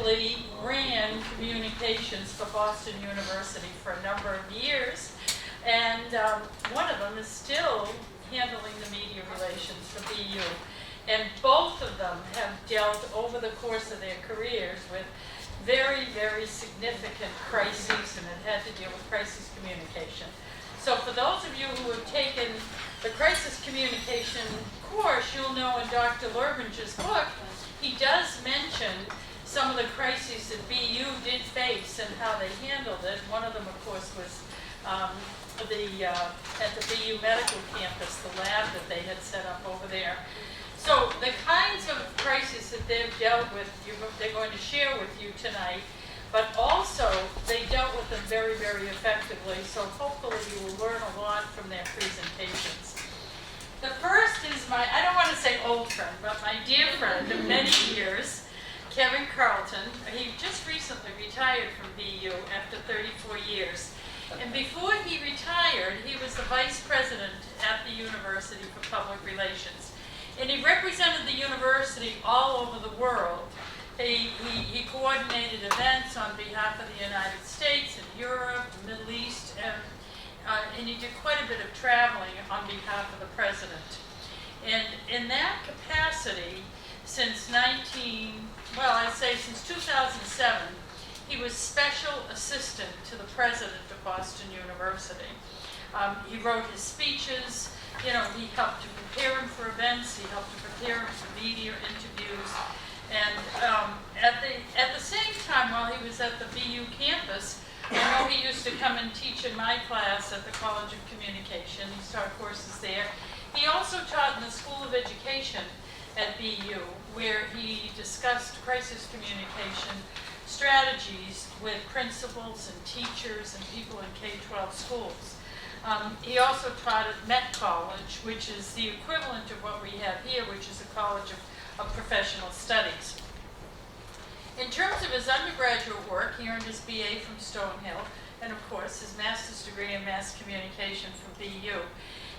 actually ran communications for Boston University for a number of years, and one of them is still handling the media relations for BU. And both of them have dealt over the course of their careers with very, very significant crises, and it had to deal with crisis communication. So for those of you who have taken the crisis communication course, you'll know in Dr. Laservision's book, he does mention some of the crises that BU did face and how they handled it. One of them, of course, was at the BU medical campus, the lab that they had set up over there. So the kinds of crises that they've dealt with, they're going to share with you tonight, but also they dealt with them very, very effectively. So hopefully you will learn a lot from their presentations. The first is my, I don't want to say old friend, but my dear friend of many years, Kevin Carlton. He just recently retired from BU after 34 years. And before he retired, he was the vice president at the University for Public Relations. And he represented the university all over the world. He coordinated events on behalf of the United States and Europe, the Middle East, and he did quite a bit of traveling on behalf of the president. And in that capacity, since 2007, he was special assistant to the president of Boston University. He wrote his speeches. You know, he helped to prepare him for events. He helped to prepare him for media interviews. And at the same time, while he was at the BU campus, I know he used to come and teach in my class at the College of Communication. He taught courses there. He also taught in the School of Education at BU, where he discussed crisis communication strategies with principals and teachers and people in K-12 schools. He also taught at Met College, which is the equivalent of what we have here, which is a college of professional studies. In terms of his undergraduate work, he earned his BA from Stonehill, and of course his master's degree in mass communication from BU.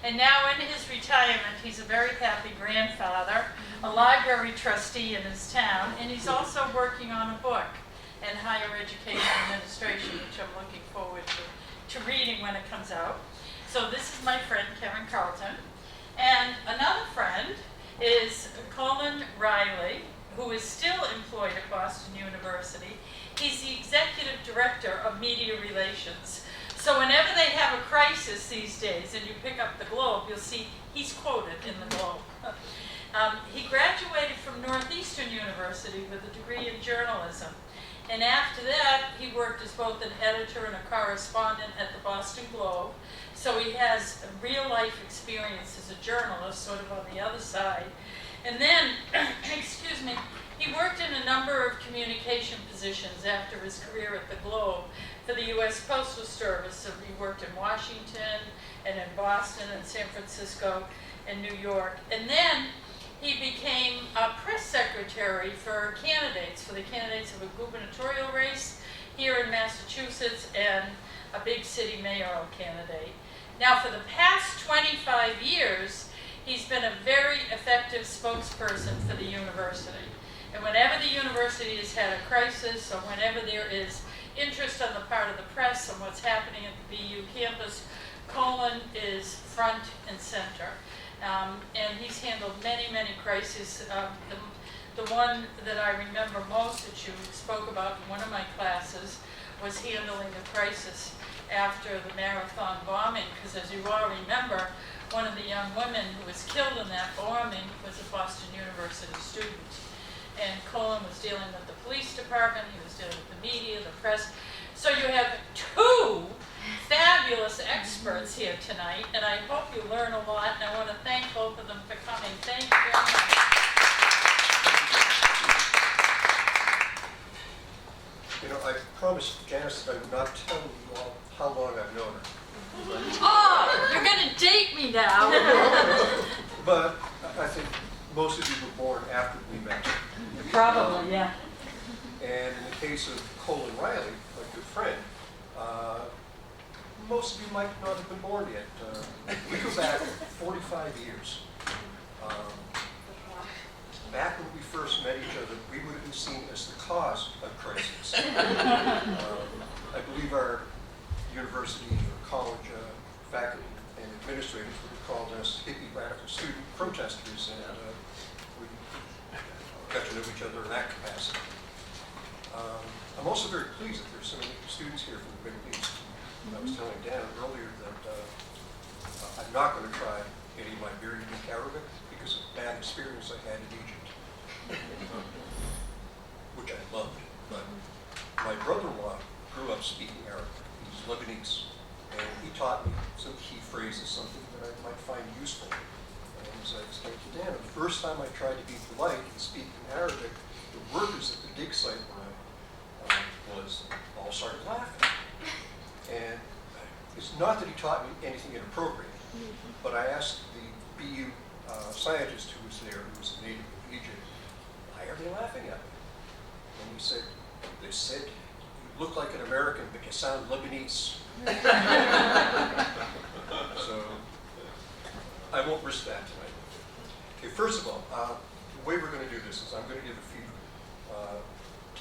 And now in his retirement, he's a very happy grandfather, a library trustee in his town, and he's also working on a book in higher education administration, which I'm looking forward to reading when it comes out. So this is my friend, Kevin Carlton. And another friend is Colin Riley, who is still employed at Boston University. He's the executive director of media relations. So whenever they have a crisis these days, and you pick up the Globe, you'll see he's quoted in the Globe. He graduated from Northeastern University with a degree in journalism. And after that, he worked as both an editor and a correspondent at the Boston Globe. So he has a real life experience as a journalist, sort of on the other side. And then, excuse me, he worked in a number of communication positions after his career at the Globe for the U.S. Postal Service. So he worked in Washington and in Boston and San Francisco and New York. And then he became a press secretary for the candidates of a gubernatorial race here in Massachusetts and a big city mayoral candidate. Now, for the past 25 years, he's been a very effective spokesperson for the university. And whenever the university has had a crisis, or whenever there is interest on the part of the press on what's happening at the BU campus, Colin is front and center. And he's handled many, many crises. The one that I remember most that you spoke about in one of my classes was handling the crisis after the marathon bombing, because as you all remember, one of the young women who was killed in that bombing was a Boston University student. And Colin was dealing with the police department, he was dealing with the media, the press. So you have two fabulous experts here tonight, and I hope you learn a lot, and I want to thank both of them for coming. Thank you very much. You know, I promised Janice that I would not tell you all how long I've known her. Oh, you're going to date me now. But I think most of you were born after we met. Probably, yeah. And in the case of Colin Riley, my good friend, most of you might not have been born yet. We go back 45 years. Back when we first met each other, we would have been seen as the cause of semesters, and we got to know each other in that capacity. I'm also very pleased that there's so many students here from the Middle East. I was telling Dan earlier that I'm not going to try any of my very unique Arabic because of a bad experience I had in Egypt, which I loved. But my brother-in-law grew up speaking Arabic. He's Lebanese, and he taught me some key phrases, something that I might find useful. And as I explained to Dan, the first time I tried to be polite and speak in Arabic, the workers at the dig site where all started laughing. And it's not that he taught me anything inappropriate, but I asked the BU scientist who was there, who was a native of Egypt, why are they laughing at me? And he said, they said, you look like an American, but you sound Lebanese. So I won't risk that tonight. Okay, first of all, the way we're going to do this is I'm going to give a few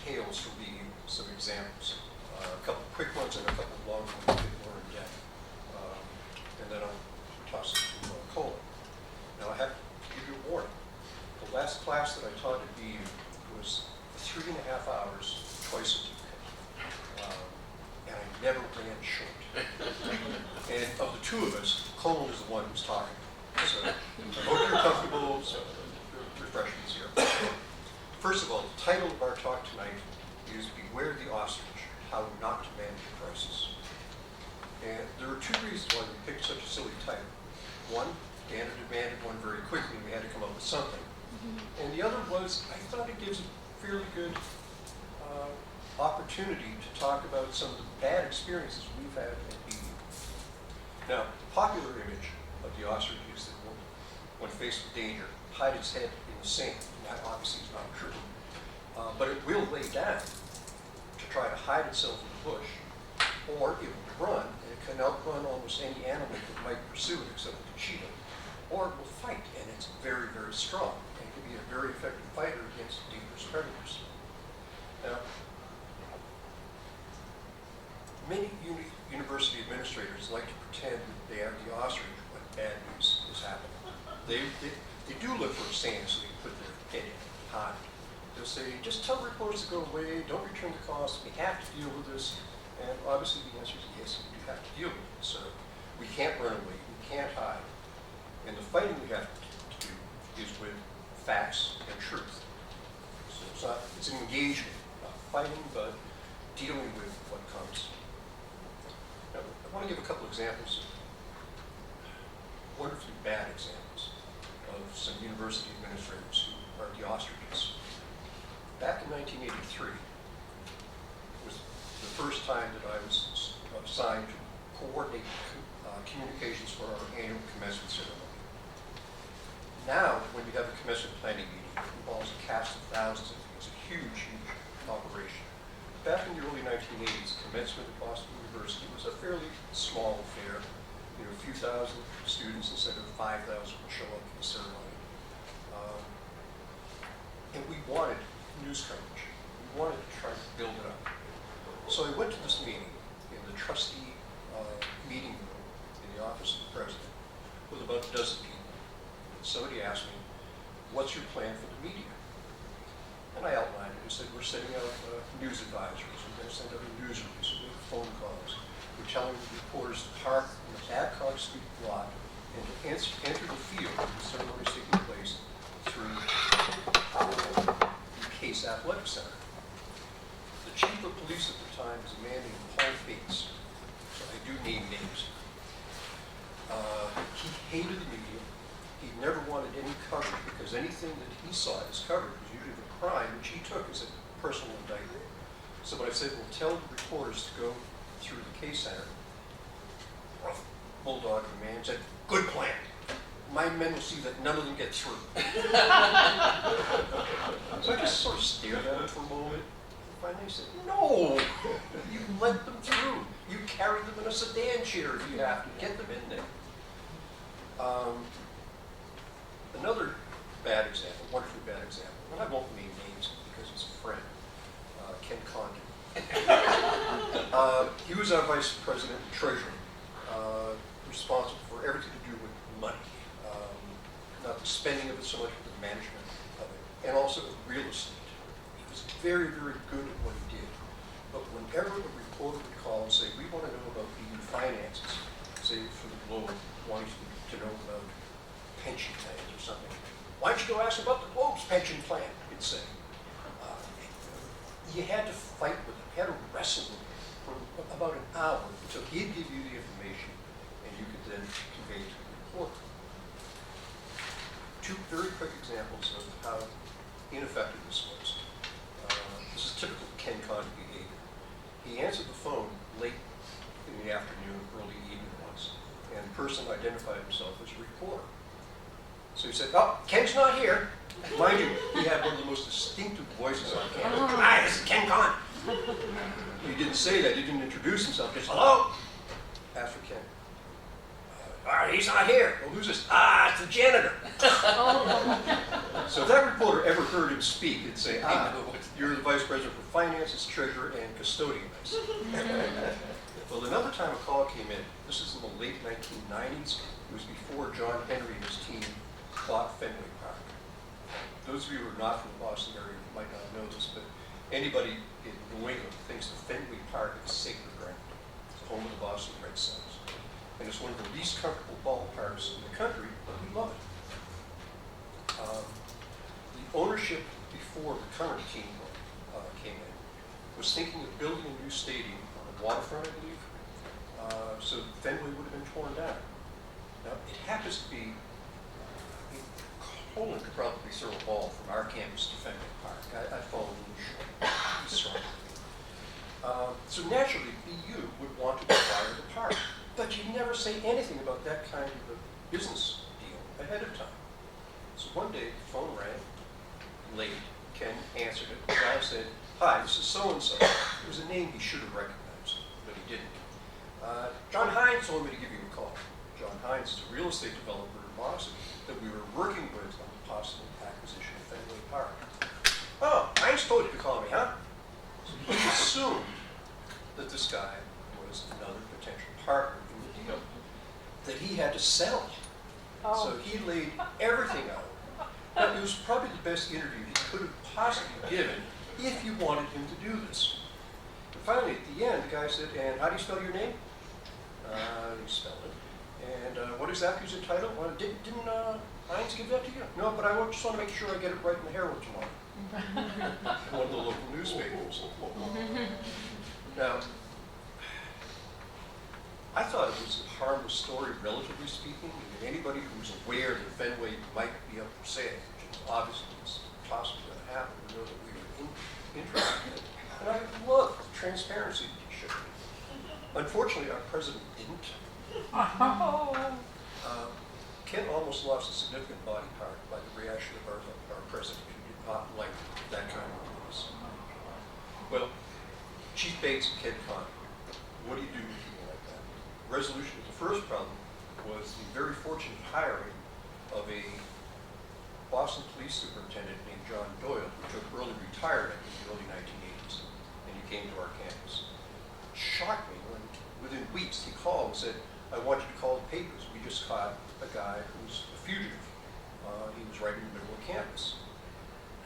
tales from BU, some examples. A couple quick ones and a couple long ones, a bit more in depth. And then I'll toss it to Colin. Now I have to give you a warning. The last class that I taught at BU was 3.5 hours twice a week. And I never ran short. And of the two of us, Colin is the one who's talking. So I hope you're comfortable, so refreshments here. First of all, the title of our talk tonight is Beware the Ostrich, How Not to Manage a Crisis. And there are two reasons why we picked such a silly title. One, Dan demanded one very quickly, and we had to come up with something. And the other was, I thought it gives a fairly good opportunity to talk about some of the bad experiences we've had at BU. Now, the popular image of the ostrich is that when faced with danger, hide its head in the sand. That obviously is not true. But it will lay down to try to hide itself in the bush, or it will run, and it can outrun almost any animal that might pursue it except the cheetah, or it will fight, and it's very, very strong, and can be a very effective fighter against dangerous predators. Now, many university administrators like to pretend that they are the ostrich when bad news is happening. They do look for a sand so they can put their head in and hide. They'll say, just tell reporters to go away, don't return the calls, we have to deal with this. And obviously the answer is yes, we do have to deal with it. So we can't run away, we can't hide. And the fighting we have to do is with facts and truth. So it's an engagement, not fighting, but dealing with what comes. Now, I want to give a couple examples, wonderfully bad examples, of some university administrators who are the ostriches. Back in 1983 was the first time that I was assigned to coordinate communications for our annual commencement ceremony. Now, when we have a commencement planning meeting, it involves a cast of thousands of people. It's a huge, huge operation. Back in the early 1980s, commencement at Boston University was a fairly small affair. You know, a few thousand students instead of 5,000 would show up for the ceremony. And we wanted news coverage. We wanted to try to build it up. So I went to this meeting in the trustee meeting room in the office of the president with about a dozen people. And somebody asked me, what's your plan for the media? And I outlined it. I said, we're sending out news advisories. We're going to send out a news release. We're making phone calls. We're telling the reporters to park in the Babcock Street lot and to enter the field where the ceremony is taking place through the Case Athletic Center. The chief of police at the time was a man named Paul Bates. So I do name names. He hated the media. He never wanted any coverage because anything that he saw as coverage was usually the crime, which he took as a personal indictment. So when I said, well, tell the reporters to go through the Case Center, rough bulldog of a man said, good plan. My men will see that none of them get through. So I just sort of stared at him for a moment. Finally said, no, you let them through. You carry them in a sedan chair if you have to. Get them in there. Another bad example, wonderfully bad example, and I won't name names because he's a friend, Ken Condon. He was our vice president and treasurer, responsible for everything to do with money. Not the spending setting of it so much, but the management of it, and also real estate. He was very, very good at what he did. But whenever a reporter would call and say, we want to know about EU finances, say for the Globe, wanting to know about pension plans or something, why don't you go ask about the Globe's pension plan, he'd say. You had to fight with him, you had to wrestle with him for about an hour until he'd give you the information and you could then convey it to the reporter. Two very quick examples of how ineffective this was. This is typical Ken Condon behavior. He answered the phone late in the afternoon, early evening once, and the person identified himself as a reporter. So he said, oh, Ken's not here. Mind you, he had one of the most distinctive voices on campus. Hi, this is Ken Condon. He didn't say that, he didn't introduce himself, just, hello? Asked for Ken. He's not here. Well, who's this? It's the janitor. So if that reporter ever heard him speak, he'd say, you're the vice president for finances, treasurer, and custodian. Well, another time a call came in, this is in the late 1990s, it was before John Henry and his team bought Fenway Park. Those of you who are not from the Boston area might not know this, but anybody in New England thinks that Fenway Park is sacred ground. It's the home of the Boston Red Sox. And it's one of the least comfortable ballparks in the country, but we love it. The ownership before the current team came in was thinking of building a new stadium on the waterfront, I believe, so Fenway would have been torn down. Now, it happens to be, Colin could probably throw a ball from our campus to Fenway Park. I'd fall a little short. He's strong. So naturally, BU would want to acquire the park. But you never say anything about that kind of a business deal ahead of time. So one day, the phone rang, late. Ken answered it. The guy said, hi, this is so-and-so. It was a name he should have recognized, but he didn't. John Hines told me to give you a call. John Hines is a real estate developer in Boston that we were working with on the possible acquisition of Fenway Park. Oh, Hines told you to call me, huh? So he assumed that this guy was another potential partner in the deal, that he had to sell. So he laid everything out. But it was probably the best interview he could have possibly given if you wanted him to do this. And finally, at the end, the guy said, and how do you spell your name? He spelled it. And what exactly is your title? Well, didn't Hines give that to you? No, but I just want to make sure I get it right in the Herald tomorrow. One of the local newspapers. Now, I thought it was a harmless story, relatively speaking. I mean, anybody who's aware that Fenway might be up for sale, which is obviously possibly going to happen, we know that we were interested in it. And I love the transparency that he showed. Unfortunately, our president didn't. Ken almost lost a significant body part by the reaction of our president, who did not like that kind of news. Well, Chief Bates and Ken Condon, what do you do with people like that? Resolution of the first problem was the very fortunate hiring of a Boston police superintendent named John Doyle, who took early retirement in the early 1980s, and he came to our campus. It shocked me when within weeks he called and said, I want you to call the papers. We just caught a guy who's a fugitive. He was right in the middle of campus.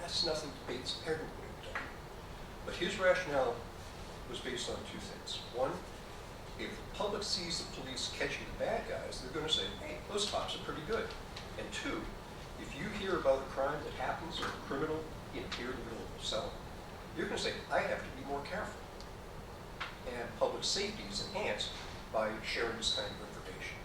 That's nothing Bates ever would have done. But his rationale was based on two things. One, if the public sees the police catching the bad guys, they're going to say, hey, those cops are pretty good. And two, if you hear about a crime that happens or a criminal in here in the middle of a cell, you're going to say, I have to be more careful. And public safety is enhanced by sharing this kind of information.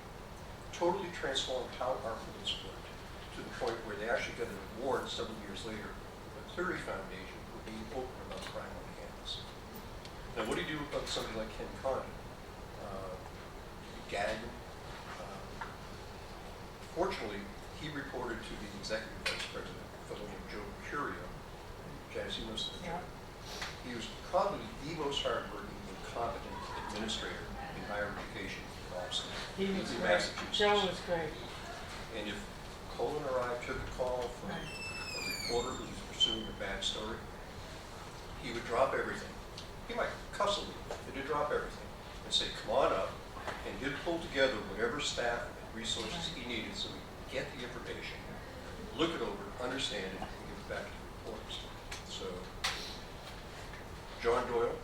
Totally transformed how our police worked to the point where they actually got an award several years later from the Cleary Foundation for being open about crime on campus. Now, what do you do about somebody like Ken Condon? Gag him? Fortunately, he reported to the executive vice president, a fellow named Joe Curio. Janice, you know this. He was probably the most hardworking and competent administrator in higher education in Boston. He was in great. Massachusetts. Joe was great. And if Colin or I took a call from a reporter who was pursuing a bad story, he would drop everything. He might cuss a little, but he'd drop everything and say, come on up, and he'd pull together whatever staff and resources he needed so we could get the information look it over, understand it, and give it back to the reporters. So John Doyle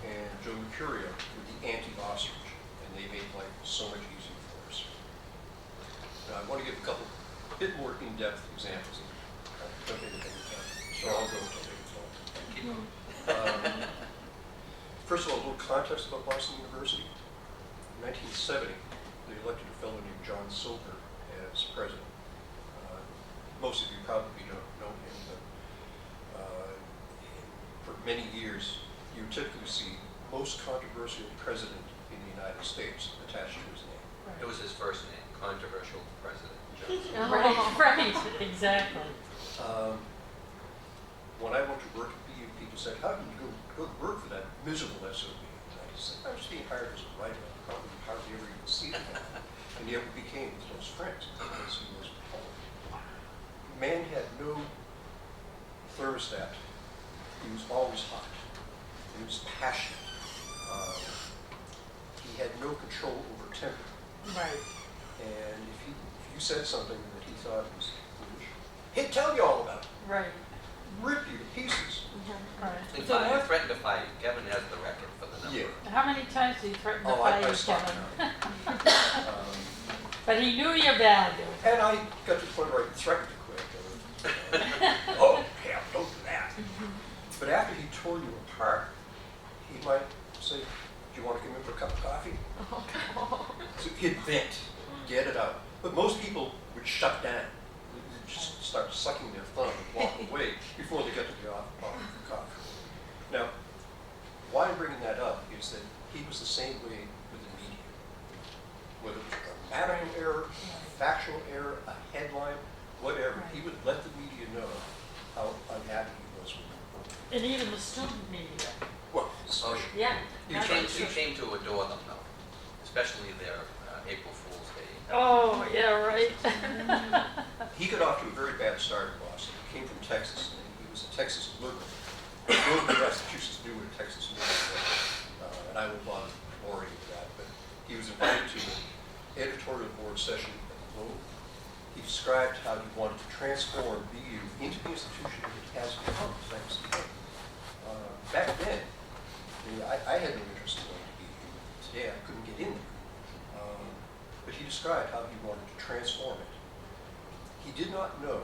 and Joe Mercurio were the anti-ostrich, and they made life so much easier for us. Now, I want to give a bit more in-depth examples. Don't get anything done, so I'll go until they fall. First of all, a little context about Boston University. In 1970, they elected a fellow named John Silver as president. Most of you probably don't know him, but for many years, you typically see most controversial president in the United States attached to his name. It was his first name, controversial president. Right, exactly. When I went to work at BU, people said, how did you go to work for that miserable SOB? And I said, I was being hired as a writer. I probably hardly ever even see him. And yet we became his close friends because he was a poet. Man had no thermostat. He was always hot. He was passionate. He had no control over temper. Right. And if you said something that he thought was foolish, he'd tell you all about it. Right. Rip you to pieces. Right. He So what- threatened to fire you. Kevin has the record for the number. Yeah. how many times did he threaten to Oh, fire I you, stopped Kevin? now. But he knew your value. And I got to the point where I threatened to quit. Oh, hell, don't do that. But after he tore you apart, he might say, do you want to come in for a cup of coffee? So he'd vent, get it out. But most people would shut down. They'd just start sucking their thumb and walk away before they got to the offer for coffee. Now, why I'm bringing that up is that he was the same way with the media. Whether it was a grammatical error, a factual error, a headline, whatever, he would let the media know how unhappy he was with them. And even the student media. Well, Oh, Yeah. he not came, just- he came to adore them, though, especially their April Fool's Day. Oh, yeah, right. he got off to a very bad start in Boston. He came from Texas, and he was a Texas liberal. Nobody in Massachusetts knew what a Texas liberal was, and I will not bore you with that, but he was invited to an editorial board session at the Globe. He described how he wanted to transform BU into the institution that it has become thanks to him. Back then, I had no interest in going to BU. Today, I couldn't get in there. But he described how he wanted to transform it. He did not know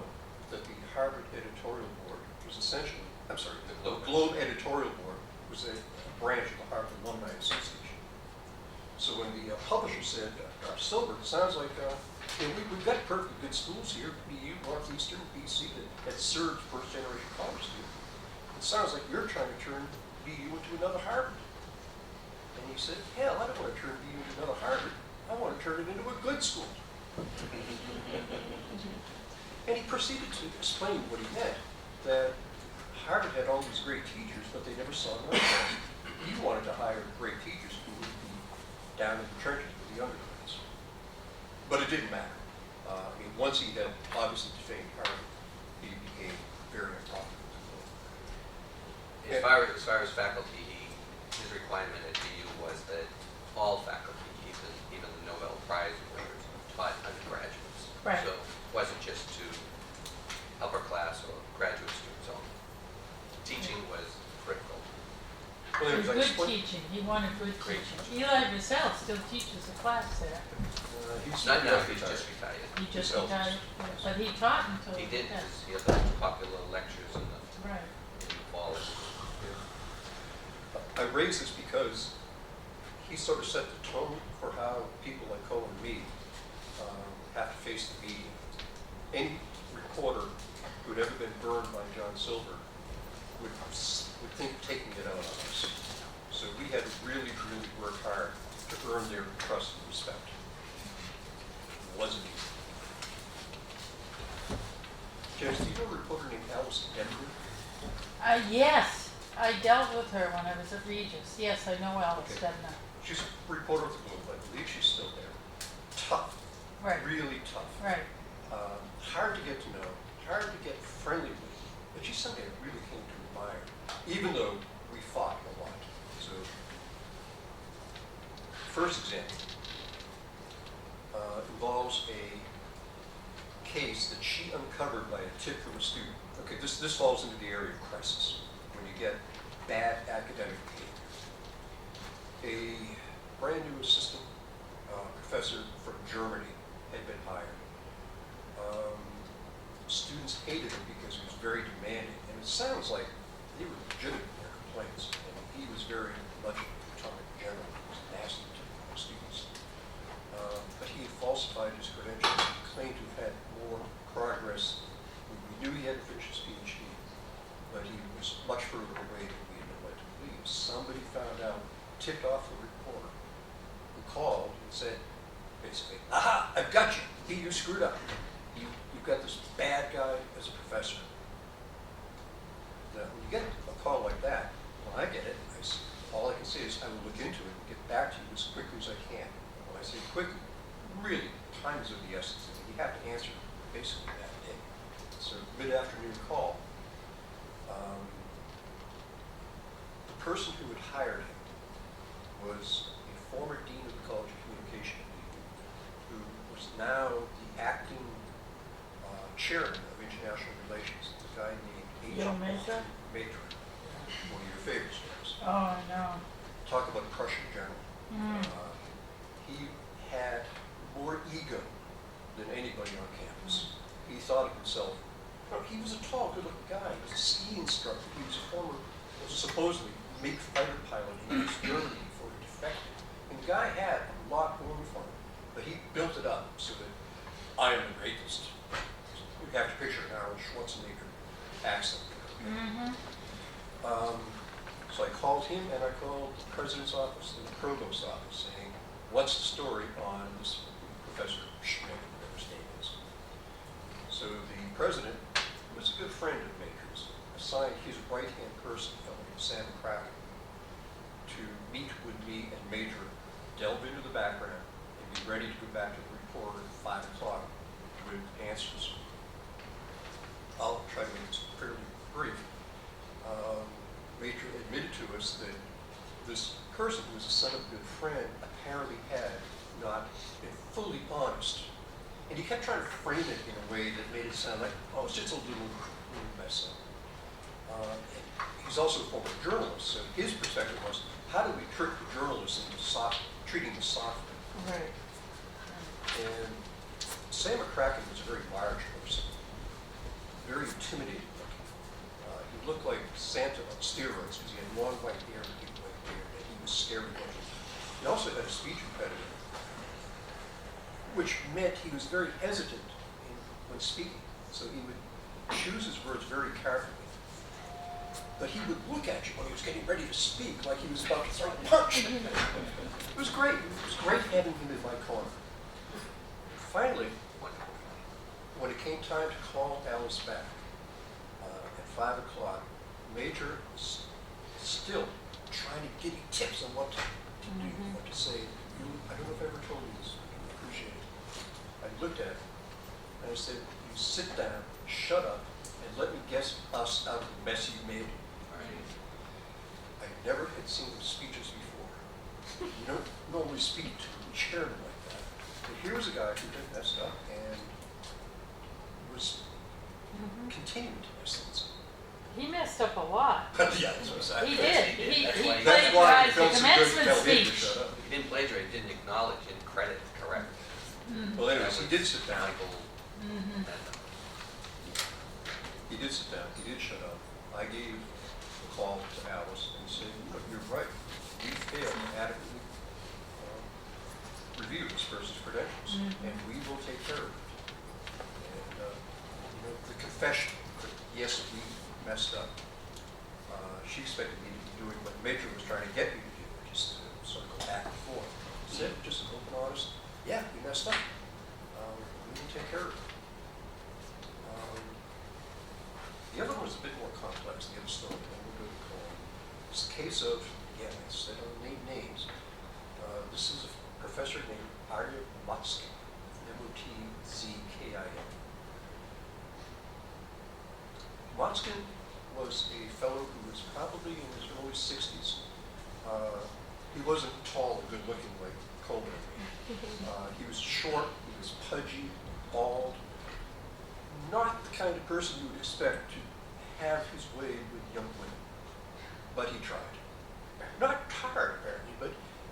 that the Harvard editorial board was essentially, I'm sorry, the Globe editorial board was a branch of the Harvard Alumni Association. So when the publisher said, Silver, it sounds like we've got perfectly good schools here, BU, Northeastern, BC, that served first-generation college students. It sounds like you're trying to turn BU into another Harvard. And he said, hell, I don't want to turn BU into another Harvard. I want to turn it into a good school. And he proceeded to explain what he meant, that Harvard had all these great teachers, but they never saw them. He wanted to hire great teachers who would be down in the trenches with the undergrads. But it didn't matter. Once he had obviously defamed Harvard, he became very unpopular. As far as faculty, his requirement at BU was that all faculty, even the Nobel Prize winners, taught undergraduates. Right. So it wasn't just to upper class or graduate students only. Teaching was critical. Well, It was anyways, I good explained- teaching. He wanted good Great teaching. Eli Lasell still teaches a class there. he's Not now, he's retired. just retired. He just Lasell. retired, but he taught until. He did, yeah. he had the popular lectures in the Right. fall. I raise this because he sort of set the tone for how people like Colin and me have to face the media. Any reporter who had ever been burned by John Silver would think of taking it out on us. So we had to really, really work hard to earn their trust and respect. It wasn't easy. James, do you know a reporter named Alice Denver? Yes, I dealt with her when I was at Regis. Yes, I know Alice Okay. Dedner. She's a reporter of the Globe. I believe she's still there. Tough, Right, really tough. right. Hard to get to know, hard to get friendly with, but she's somebody I really came to admire, even though we fought a lot. So, first example involves a case that she uncovered by a tip from a student. Okay, this falls into the area of crisis, when you get bad academic behavior. A brand new assistant professor from Germany had been hired. Students hated him because he was very demanding, and it sounds like they were legitimate in their complaints, and he was very much a platonic general. He was nasty to students. But he had falsified his credentials. He claimed to have had more progress. We knew he hadn't finished his PhD, but he was much further away than we had been led to believe. Somebody found out, tipped off the reporter, who called and said, basically, aha, I've got you. You screwed up. You've got this bad guy as a professor. Now, when you get a call like that, when I get it, all I can say is I will look into it and get back to you as quickly as I can. And when I say quickly, really, time is of the essence. I mean, you have to answer basically that day. So mid-afternoon call. The person who had hired him was a former dean of the College of Communication, who was now the acting chairman of international relations, a guy named Mesa? Maitre, one of your favorites, perhaps. Oh, I know. Talk about a Prussian general. Mm. He had more ego than anybody on campus. He thought of himself, he was a tall, good-looking guy. He was a ski instructor. He was a former, supposedly, MiG fighter pilot in East Germany before he defected. And the guy had a lot going for him, but he built it up so that I am the greatest. You have to picture an Arnold Schwarzenegger accent. Mm-hmm. So I called him and I called the president's office and the provost's office saying, what's the story on this Professor Schmidt, whatever his name is. So the president was a good friend of Major's, assigned his right-hand person, a fellow named Sam Kraken, to meet with me and Major, delve into the background, and be ready to go back to the reporter at 5 o'clock with answers. I'll try to make this fairly brief. Major admitted to us that this person, who was the son of a good friend, apparently had not been fully honest. And he kept trying to frame it in a way that made it sound like, oh, it's just a little mess up. He's also a former journalist, so his perspective was, how do we trick the journalists into treating the softly? Right. And Sam McCracken was a very large person, very intimidating looking. He looked like Santa on steroids because he had long white hair and deep white beard, and he was scary looking. He also had a speech impediment, which meant he was very hesitant when speaking. So he would choose his words very carefully. But he would look at you when he was getting ready to speak like he was about to throw a punch. It was great. It was great having him in my corner. Finally, when it came time to call Alice back at 5 o'clock, Major was still trying to give me tips on what to do, what to say. I don't know if I ever told you this. I appreciate it. I looked at him and I said, you sit down, shut up, and let me guess us out of the mess you made. I never had seen him speeches before. You don't normally speak to a chairman like that. But here was a guy who had messed up and was continuing to mess things up. He messed up a lot. Yeah, that's what I said. He did. He did. He That's why- That's why it plagiarized felt the so good to commencement tell him to speech. shut up. He didn't plagiarize, he didn't acknowledge, he didn't credit correct. Well, anyways, he did sit down. Mm-hmm. He did sit down. He did shut up. I gave a call to Alice and said, look, you're right. We failed to adequately review this person's credentials, and we will take care of it. And the confession that yes, we messed up. She expected me to be doing what Major was trying to get me to do, just to sort of go back and forth. Said, just an open, honest, yeah, we messed up. We will take care of it. The other one was a bit more complex, the other story, and we'll go to Colin. It's the case of, again, I said I don't name names. This is a professor named Arya Motzkin, M-O-T-Z-K-I-N. Motzkin was a fellow who was probably in his early 60s. He wasn't tall and good-looking like Colin. He was short, he was pudgy, bald, not the kind of person you would expect to have his way with young women. But he tried. Not hard, apparently, but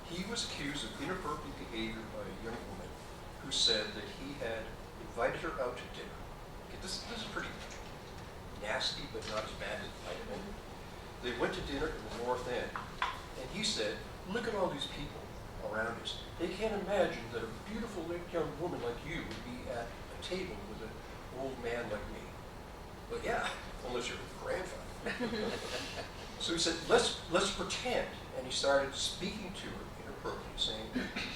he was accused of inappropriate behavior by a young woman who said that he had invited her out to dinner. Okay, this is pretty nasty, but not as bad as it might have been. They went to dinner in the North End, and he said, look at all these people around us. They can't imagine that a beautiful young woman like you would be at a table with an old man like me. Well, yeah, unless you're a grandfather. So he said, let's pretend. And he started speaking to her inappropriately, saying,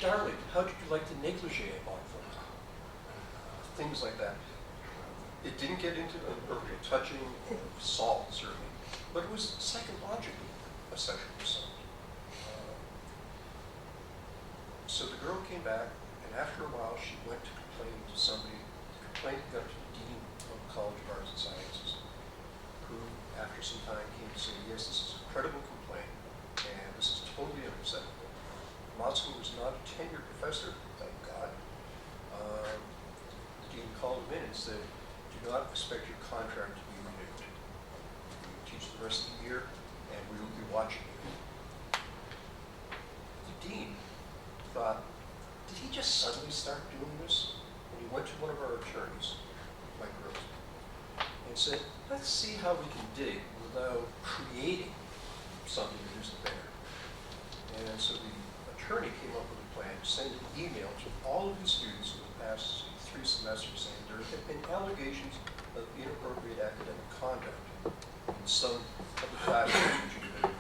darling, how did you like the negligee I bought for you? Things like that. It didn't get into inappropriate touching or assault, certainly, but it was psychologically a sexual assault. So the girl came back, and after a while, she went to complain to somebody. The complaint got to the dean of the College of Arts and Sciences, who, after some time, came to say, yes, this is a credible complaint, and this is totally unacceptable. Motzkin was not a tenured professor, thank God. The dean called him in and said, do not expect your contract to be renewed. You teach the rest of the year, and we will be watching you. The dean thought, did he just suddenly start doing this? And he went to one of our attorneys, Mike Rose, and said, let's see how we can dig without creating something that isn't there. And so the attorney came up with a plan to send an email to all of his students for the past 3 semesters saying there have been allegations of inappropriate academic conduct in some of the classes which you may know.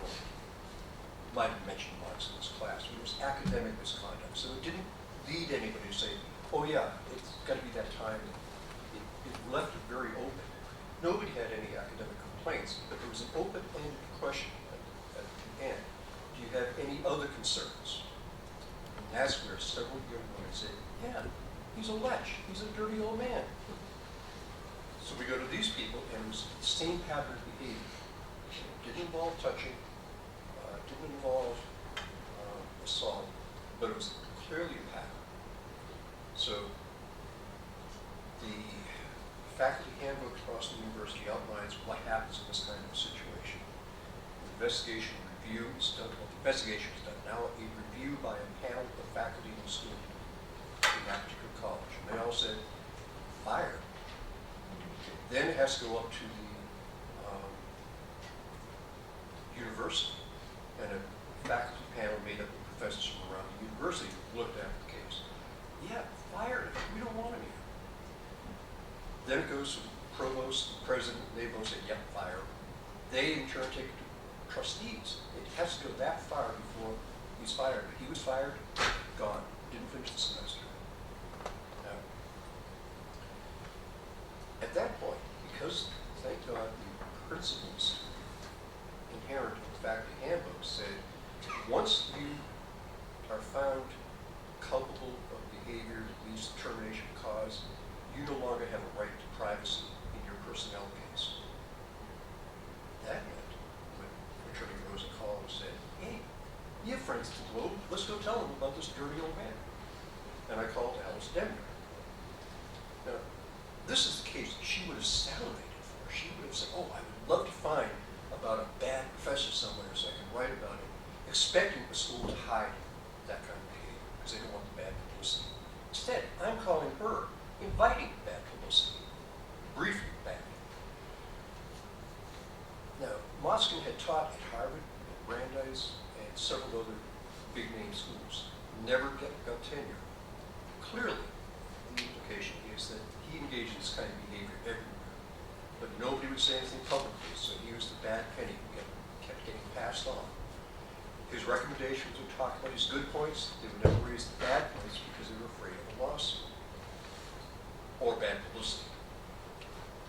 Might have mentioned once in this class, but it was academic misconduct. So it didn't lead anybody to say, oh yeah, it's got to be that time. It left it very open. Nobody had any academic complaints, but there was an open-ended question at the end. Do you have any other concerns? And that's where several young women said, yeah, he's a lech. He's a dirty old man. So we go to these people, and it was the same pattern of behavior. It didn't involve touching. Didn't involve assault, but it was clearly a pattern. So the faculty handbook across the university outlines what happens in this kind of situation. The investigation review is done, well, the investigation is done now, a review by a panel of faculty and students in that particular college. And they all said, fired. Then it has to go up to the university. And a faculty panel made up of professors from around the university looked at the case. Yeah, fired him. We don't want him here. Then it goes to the provost, the president, and they both say, yep, fire him. They in turn take it to trustees. It has to go that far before he's fired. But he was fired, gone. Didn't finish the semester. Now, at that point, because, thank God, the principles inherent in the faculty handbook said, once you are found culpable of behavior that leads to termination of cause, you no longer have a right to privacy in your personnel case. That meant when Attorney Rosa called and said, hey, you have friends at the Globe, let's go tell them about this dirty old man. And I called Alice Demner. Now, this is the case that she would have salivated for. She would have said, oh, I would love to find about a bad professor somewhere so I can write about it, expecting the school to hide that kind of behavior because they don't want the bad publicity. Instead, I'm calling her, inviting bad publicity, briefly bad. Now, Motzkin had taught at Harvard, at Brandeis, and several other big-name schools. Never got tenure. Clearly, the implication is that he engaged in this kind of behavior everywhere. But nobody would say anything publicly, so he was the bad penny who kept getting passed on. His recommendations would talk about his good points. They would never raise the bad points because they were afraid of a lawsuit or bad publicity.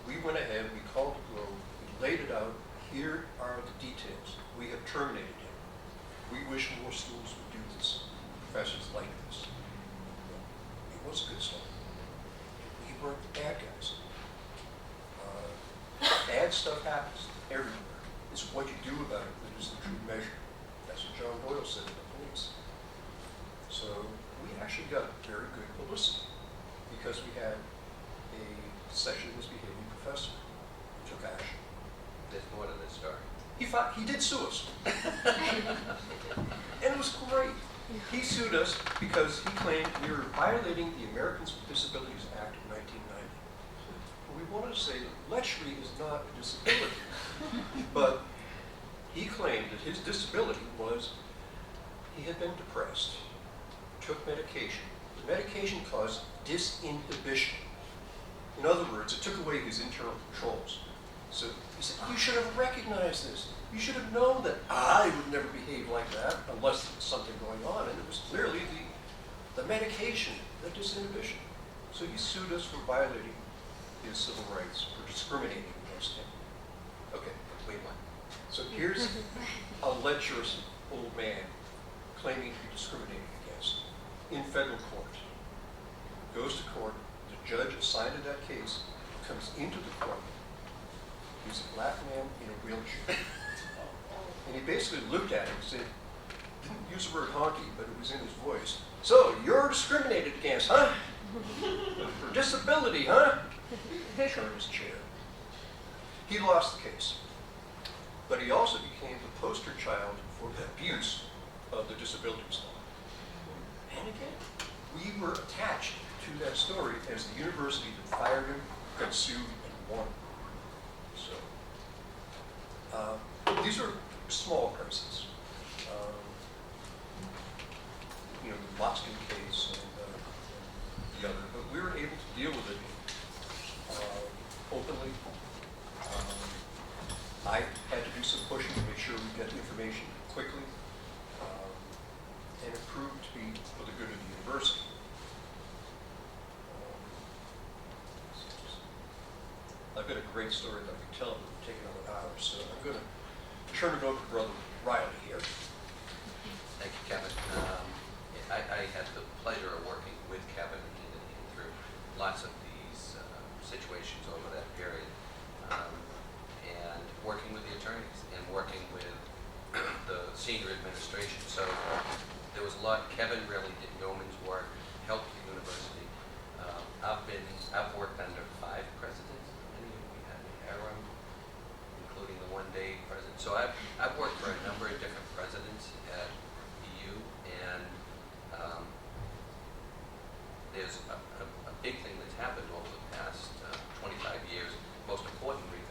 We went ahead, we called the Globe, we laid it out. Here are the details. We have terminated him. We wish more schools would do this. Professors like this. It was a good story. We weren't the bad guys. Bad stuff happens everywhere. It's what you do about it that is the true measure. That's what John Doyle said in the police. So we actually got very good publicity because we had a sexually misbehaving professor. Took action. There's more to this story. He did sue us. And it was great. He sued us because he claimed we were violating the Americans with Disabilities Act of 1990. We wanted to say that lechery is not a disability. But he claimed that his disability was he had been depressed, took medication. The medication caused disinhibition. In other words, it took away his internal controls. So he said, you should have recognized this. You should have known that I would never behave like that unless there was something going on. And it was clearly the medication, the disinhibition. So he sued us for violating his civil rights, for discriminating against him. Okay, We won. so here's a lecherous old man claiming to be discriminated against in federal court. Goes to court, the judge assigned to that case comes into the court. He's a black man in a wheelchair. And he basically looked at him and said, didn't use the word honky, but it was in his voice. So, you're discriminated against, huh? For disability, huh? Turned his chair. He lost the case. But he also became the poster child for the abuse of the disabilities law. And again, we were attached to that story as the university that fired him, got sued, and won. So, these are small crises. You know, the Lotskin case and the other, but we were able to deal with it openly. I had to do some pushing to make sure we got the information quickly, and it proved to be for the good of the university. I've got a great story that I can tell, but it'll take another hour, so I'm going to turn it over to Brother Riley here. Thank you, Kevin. I had the pleasure of working with Kevin through lots of these situations over that period, and working with the attorneys and working with the senior administration. So there was a lot. Kevin really did yeoman's work, helped the university. I've worked under 5 presidents. Many of we had Aram, including the one-day president. So I've worked for a number of different presidents at EU, and there's a big thing that's happened over the past 25 years. Most importantly,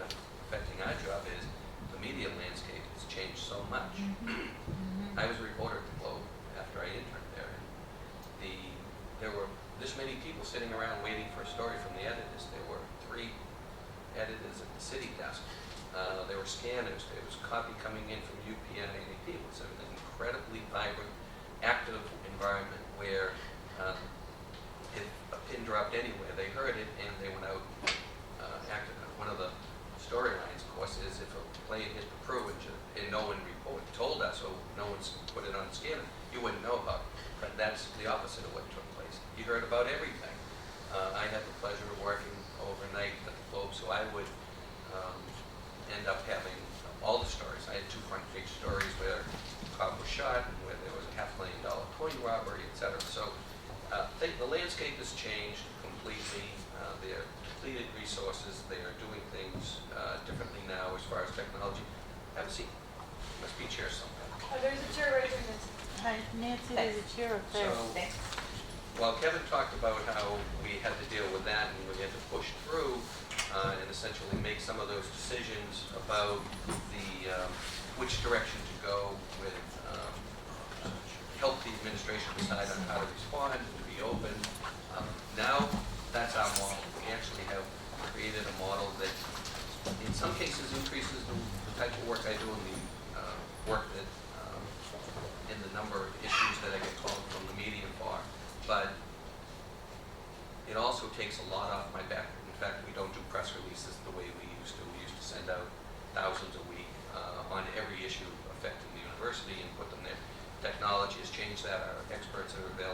affecting our job is the media landscape has changed so much. I was a reporter at the Globe after I interned there, and there were this many people sitting around waiting for a story from the editors. There were 3 editors at the city desk. There were scanners. There was copy coming in from UPN and AP. It was an incredibly vibrant, active environment where if a pin dropped anywhere, they heard it and they went out acted on it. One of the storylines, of course, is if a plane hit the crew and no one told us, or no one's put it on the scanner, you wouldn't know about it. But that's the opposite of what took place. You heard about everything. I had the pleasure of working overnight at the Globe, so I would end up having all the stories. I had 2 front page stories where a cop was shot and where there was a $500,000 coin robbery, etc. So the landscape has changed completely. They're depleted resources. They are doing things differently now as far as technology. Have a seat. Must be chair somewhere. Oh, there's a chair right here. Hi, Nancy, there's a chair up there. So, while Kevin talked about how we had to deal with that and we had to push through and essentially make some of those decisions about which direction to go with, help the administration decide on how to respond, to be open. Now, that's our model. We actually have created a model that, in some cases, increases the type of work I do and the work that, in the number of issues that I get called from the media for. But it also takes a lot off my back. In fact, we don't do press releases the way we used to. We used to send out thousands a week on every issue affecting the university and put them there. Technology has changed that. Our experts are available